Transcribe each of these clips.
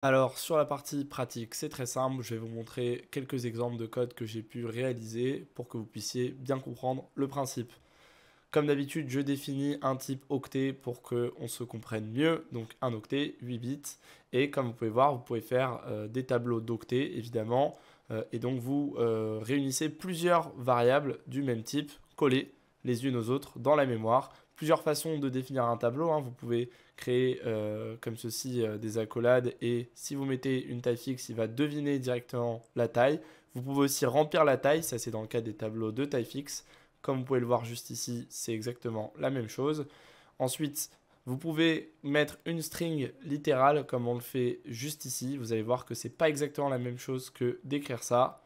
Alors sur la partie pratique, c'est très simple, je vais vous montrer quelques exemples de code que j'ai pu réaliser pour que vous puissiez bien comprendre le principe. Comme d'habitude, je définis un type octet pour qu'on se comprenne mieux, donc un octet, 8 bits, et comme vous pouvez voir, vous pouvez faire des tableaux d'octets évidemment, et donc vous réunissez plusieurs variables du même type, collées les unes aux autres dans la mémoire. Plusieurs façons de définir un tableau, hein. Vous pouvez créer comme ceci des accolades et si vous mettez une taille fixe, il va deviner directement la taille. Vous pouvez aussi remplir la taille, ça c'est dans le cas des tableaux de taille fixe. Comme vous pouvez le voir juste ici, c'est exactement la même chose. Ensuite, vous pouvez mettre une string littérale comme on le fait juste ici. Vous allez voir que c'est pas exactement la même chose que d'écrire ça.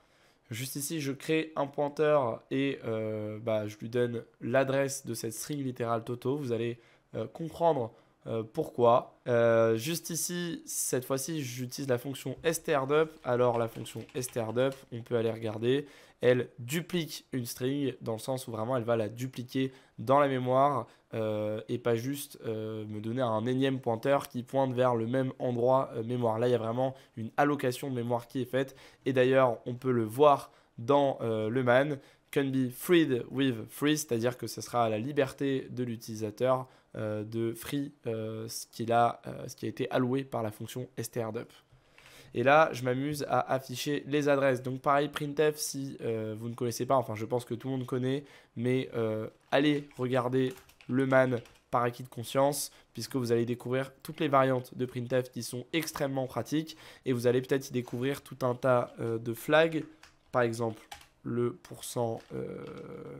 Juste ici, je crée un pointeur et je lui donne l'adresse de cette string littérale Toto. Vous allez comprendre pourquoi. Juste ici, cette fois-ci, j'utilise la fonction strdup. Alors la fonction strdup, on peut aller regarder, elle duplique une string dans le sens où vraiment elle va la dupliquer dans la mémoire et pas juste me donner un énième pointeur qui pointe vers le même endroit mémoire. Là, il y a vraiment une allocation de mémoire qui est faite et d'ailleurs, on peut le voir dans le man. Can be freed with free, c'est-à-dire que ce sera à la liberté de l'utilisateur de free ce qui a été alloué par la fonction strdup. Et là, je m'amuse à afficher les adresses. Donc pareil, printf, si vous ne connaissez pas, enfin je pense que tout le monde connaît, mais allez regarder le man par acquis de conscience, puisque vous allez découvrir toutes les variantes de printf qui sont extrêmement pratiques, et vous allez peut-être y découvrir tout un tas de flags, par exemple le pourcent,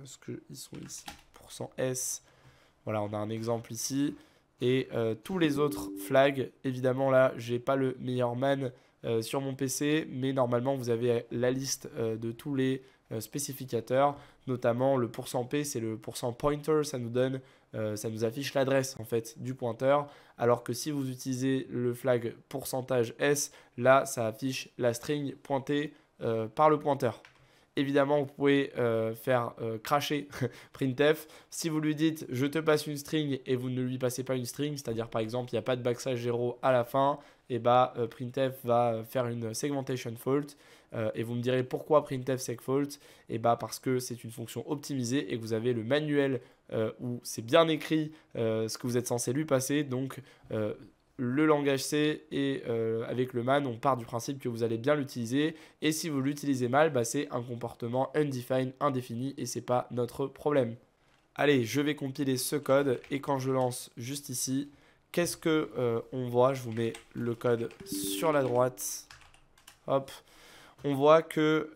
ce qu'ils sont ici, pourcent %s, voilà, on a un exemple ici, et tous les autres flags, évidemment là, j'ai pas le meilleur man sur mon PC, mais normalement vous avez la liste de tous les spécificateurs, notamment le %p, c'est le %pointer, ça nous affiche l'adresse en fait du pointeur, alors que si vous utilisez le flag %s, là ça affiche la string pointée par le pointeur. Évidemment, vous pouvez faire crasher printf. Si vous lui dites je te passe une string et vous ne lui passez pas une string, c'est-à-dire par exemple il n'y a pas de backslash 0 à la fin, et printf va faire une segmentation fault. Et vous me direz pourquoi printf seg fault? Et parce que c'est une fonction optimisée et que vous avez le manuel où c'est bien écrit ce que vous êtes censé lui passer. Donc le langage C et avec le man, on part du principe que vous allez bien l'utiliser. Et si vous l'utilisez mal, c'est un comportement undefined, indéfini, et c'est pas notre problème. Allez, je vais compiler ce code et quand je lance juste ici, qu'est-ce que on voit? Je vous mets le code sur la droite. Hop. On voit que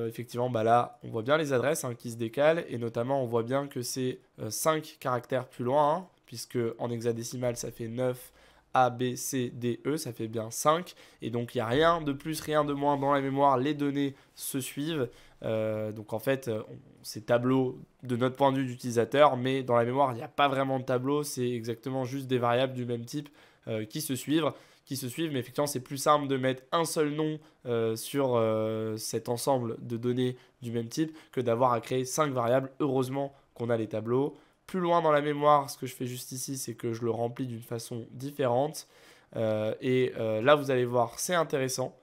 effectivement, là, on voit bien les adresses qui se décalent et notamment on voit bien que c'est 5 caractères plus loin, hein, puisque en hexadécimal ça fait 9. A, B, C, D, E, ça fait bien 5. Et donc, il n'y a rien de plus, rien de moins dans la mémoire. Les données se suivent. Donc, en fait, c'est tableau de notre point de vue d'utilisateur. Mais dans la mémoire, il n'y a pas vraiment de tableau. C'est exactement juste des variables du même type qui se suivent. Mais effectivement, c'est plus simple de mettre un seul nom sur cet ensemble de données du même type que d'avoir à créer 5 variables. Heureusement qu'on a les tableaux. Plus loin dans la mémoire, ce que je fais juste ici, c'est que je le remplis d'une façon différente. Là, vous allez voir, c'est intéressant.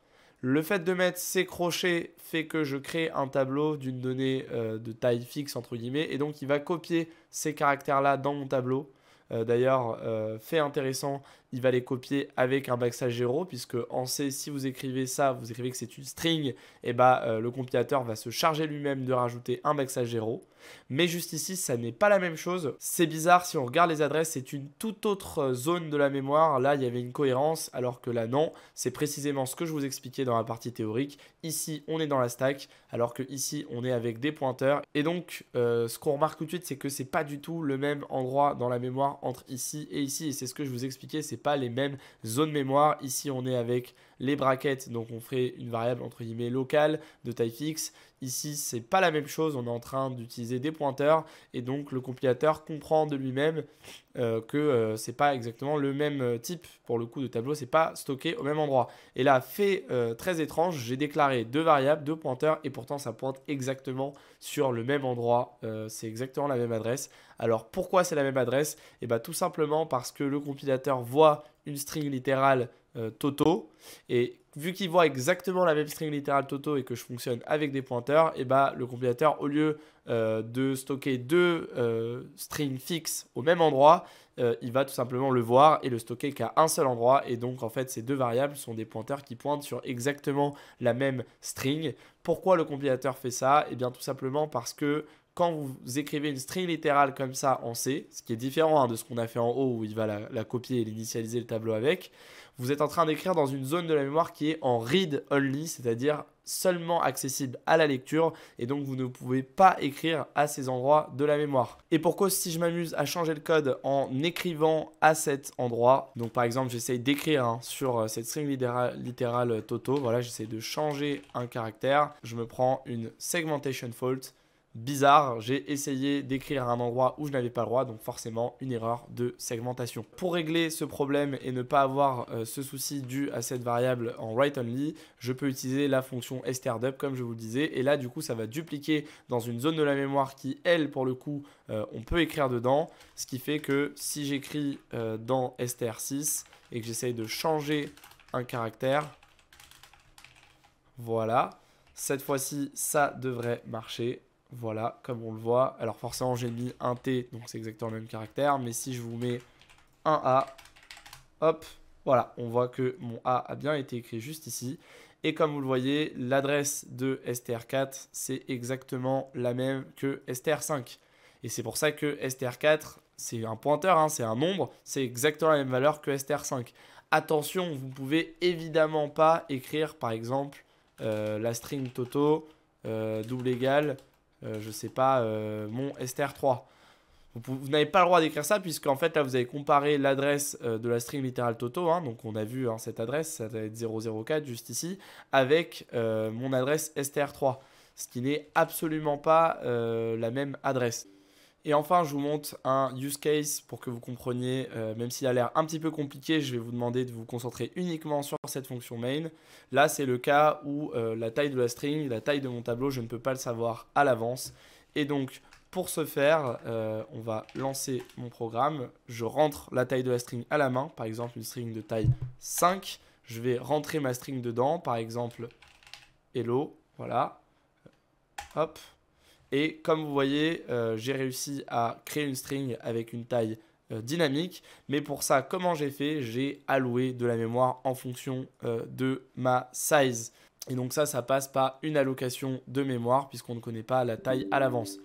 Le fait de mettre ces crochets fait que je crée un tableau d'une donnée de taille fixe, entre guillemets, et donc il va copier ces caractères-là dans mon tableau. D'ailleurs, fait intéressant, il va les copier avec un backslash 0, puisque en C, si vous écrivez ça, vous écrivez que c'est une string, et le compilateur va se charger lui-même de rajouter un backslash 0. Mais juste ici, ça n'est pas la même chose. C'est bizarre, si on regarde les adresses, c'est une toute autre zone de la mémoire. Là, il y avait une cohérence, alors que là, non. C'est précisément ce que je vous expliquais dans la partie théorique. Ici, on est dans la stack, alors que ici, on est avec des pointeurs. Et donc, ce qu'on remarque tout de suite, c'est que c'est pas du tout le même endroit dans la mémoire entre ici et ici. Et c'est ce que je vous expliquais, c'est pas les mêmes zones mémoire. Ici, on est avec les brackets, donc on ferait une variable entre guillemets locale de taille fixe. Ici, c'est pas la même chose, on est en train d'utiliser des pointeurs et donc le compilateur comprend de lui-même que c'est pas exactement le même type pour le coup de tableau, c'est pas stocké au même endroit. Et là, fait très étrange, j'ai déclaré deux variables, deux pointeurs et pourtant ça pointe exactement sur le même endroit, c'est exactement la même adresse. Alors pourquoi c'est la même adresse? Et tout simplement parce que le compilateur voit une string littérale Toto. Et vu qu'il voit exactement la même string littérale Toto et que je fonctionne avec des pointeurs, et bah, le compilateur, au lieu de stocker deux strings fixes au même endroit, il va tout simplement le voir et le stocker qu'à un seul endroit. Et donc, en fait, ces deux variables sont des pointeurs qui pointent sur exactement la même string. Pourquoi le compilateur fait ça? Eh bien, tout simplement parce que quand vous écrivez une string littérale comme ça en C, ce qui est différent de ce qu'on a fait en haut où il va la copier et l'initialiser le tableau avec, vous êtes en train d'écrire dans une zone de la mémoire qui est en read only, c'est-à-dire seulement accessible à la lecture, et donc vous ne pouvez pas écrire à ces endroits de la mémoire. Et pour cause, si je m'amuse à changer le code en écrivant à cet endroit, donc par exemple j'essaye d'écrire sur cette string littérale Toto, voilà, j'essaie de changer un caractère, je me prends une segmentation fault. Bizarre, j'ai essayé d'écrire à un endroit où je n'avais pas le droit, donc forcément une erreur de segmentation. Pour régler ce problème et ne pas avoir ce souci dû à cette variable en write only, je peux utiliser la fonction strdub comme je vous le disais, et là du coup ça va dupliquer dans une zone de la mémoire qui, elle, pour le coup, on peut écrire dedans, ce qui fait que si j'écris dans str6 et que j'essaye de changer un caractère, voilà, cette fois-ci ça devrait marcher. Voilà, comme on le voit. Alors forcément, j'ai mis un T, donc c'est exactement le même caractère. Mais si je vous mets un A, hop, voilà, on voit que mon A a bien été écrit juste ici. Et comme vous le voyez, l'adresse de str4, c'est exactement la même que str5. Et c'est pour ça que str4, c'est un pointeur, c'est un nombre, c'est exactement la même valeur que str5. Attention, vous ne pouvez évidemment pas écrire, par exemple, la string Toto, double égal, je sais pas, mon str3. Vous n'avez pas le droit d'écrire ça puisqu'en fait là vous avez comparé l'adresse de la string littérale Toto, donc on a vu cette adresse, ça va être 004 juste ici, avec mon adresse str3, ce qui n'est absolument pas la même adresse. Et enfin, je vous montre un use case pour que vous compreniez, même s'il a l'air un petit peu compliqué, je vais vous demander de vous concentrer uniquement sur cette fonction main. Là, c'est le cas où la taille de la string, la taille de mon tableau, je ne peux pas le savoir à l'avance. Et donc, pour ce faire, on va lancer mon programme. Je rentre la taille de la string à la main, par exemple une string de taille 5. Je vais rentrer ma string dedans, par exemple hello, voilà. Hop. Et comme vous voyez, j'ai réussi à créer une string avec une taille dynamique. Mais pour ça, comment j'ai fait? J'ai alloué de la mémoire en fonction de ma size. Et donc ça passe par une allocation de mémoire puisqu'on ne connaît pas la taille à l'avance.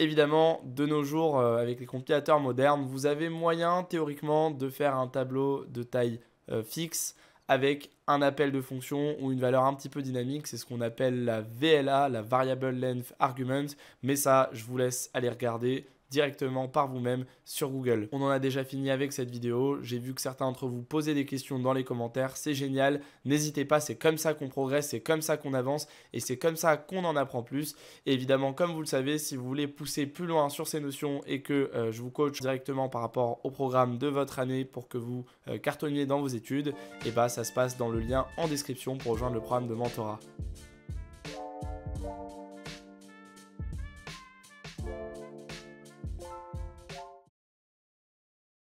Évidemment, de nos jours, avec les compilateurs modernes, vous avez moyen théoriquement de faire un tableau de taille fixe avec un appel de fonction ou une valeur un petit peu dynamique. C'est ce qu'on appelle la VLA, la Variable Length Argument. Mais ça, je vous laisse aller regarder directement par vous-même sur Google. On en a déjà fini avec cette vidéo. J'ai vu que certains d'entre vous posaient des questions dans les commentaires. C'est génial. N'hésitez pas, c'est comme ça qu'on progresse, c'est comme ça qu'on avance et c'est comme ça qu'on en apprend plus. Et évidemment, comme vous le savez, si vous voulez pousser plus loin sur ces notions et que je vous coach directement par rapport au programme de votre année pour que vous cartonniez dans vos études, et bah ça se passe dans le lien en description pour rejoindre le programme de mentorat.